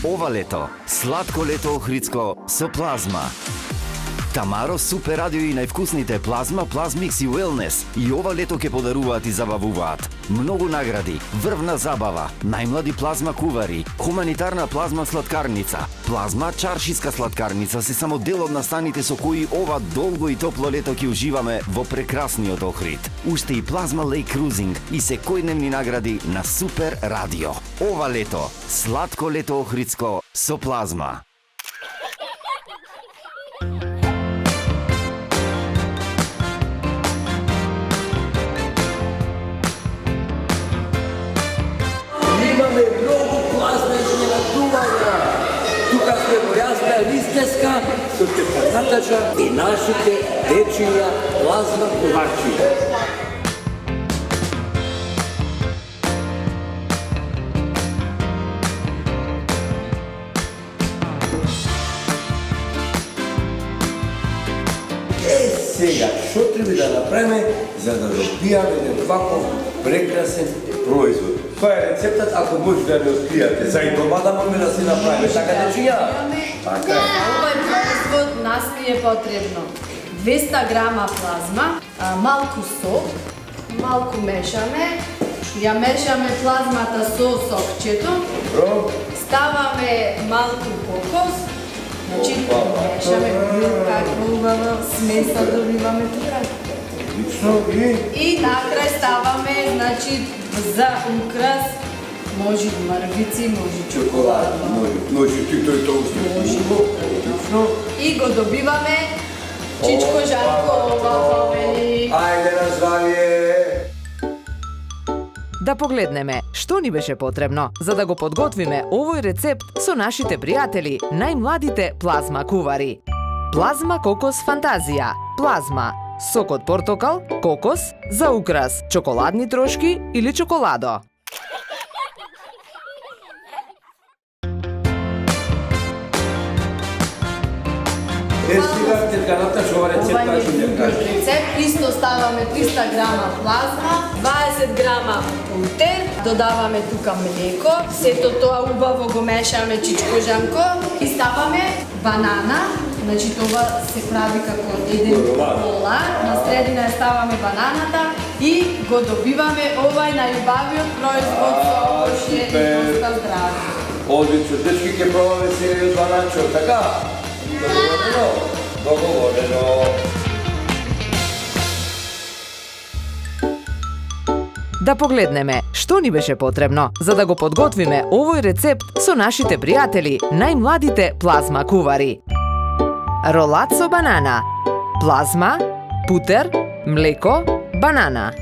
Ова лето, сладко лето Охридско со плазма. Тамаро Супер Радио и највкусните плазма, плазмикс и уелнес и ова лето ќе подаруваат и забавуваат. Многу награди, врвна забава, најмлади плазма кувари, хуманитарна плазма сладкарница, плазма чаршиска сладкарница се само дел од настаните со кои ова долго и топло лето ќе уживаме во прекрасниот Охрид. Уште и плазма леј крузинг и секојдневни награди на Супер Радио. Ова лето, сладко лето Охридско со плазма. Имаме многу плазма изненадувања. Тука сме во јазна листеска со Наташа и нашите дечиња плазма кувачи. Сега, што треба да направиме за да добијаме еден ваков прекрасен производ? Која е рецептат, ако може да не откријате? За и дома да можеме да си направиме, така дечиња? Така е. За овој производ нас ни е потребно 200 грама плазма, малку сок, малку мешаме, ја мешаме плазмата со сокчето, Добро. ставаме малку кокос, значи мешаме како убава смеса добиваме тука. Лично И накрај ставаме, значи, за украс, може мрвици, може чоколада. Може ти тој толку. Лично. И го добиваме чичко жарко вафели. Ајде на здравје. Да погледнеме што ни беше потребно за да го подготвиме овој рецепт со нашите пријатели, најмладите плазма кувари. Плазма кокос фантазија, плазма, сок од портокал, кокос, за украс, чоколадни трошки или чоколадо. Сега тетка Наташа ова рецепт Ова кажи е ми кажи. рецепт. Исто ставаме 300 грама плазма, 20 грама пултер, додаваме тука млеко, сето тоа убаво го мешаме чичко-жанко и ставаме банана, значи тоа се прави како еден пола, на средина ја ставаме бананата и го добиваме овај најубавиот производ со овошје и доста здраво. Одлично, дечки ќе пробаме сега од баначо, така? Договорено? Договорено. Да погледнеме што ни беше потребно за да го подготвиме овој рецепт со нашите пријатели, најмладите плазма кувари. Ролат со банана, плазма, путер, млеко, банана.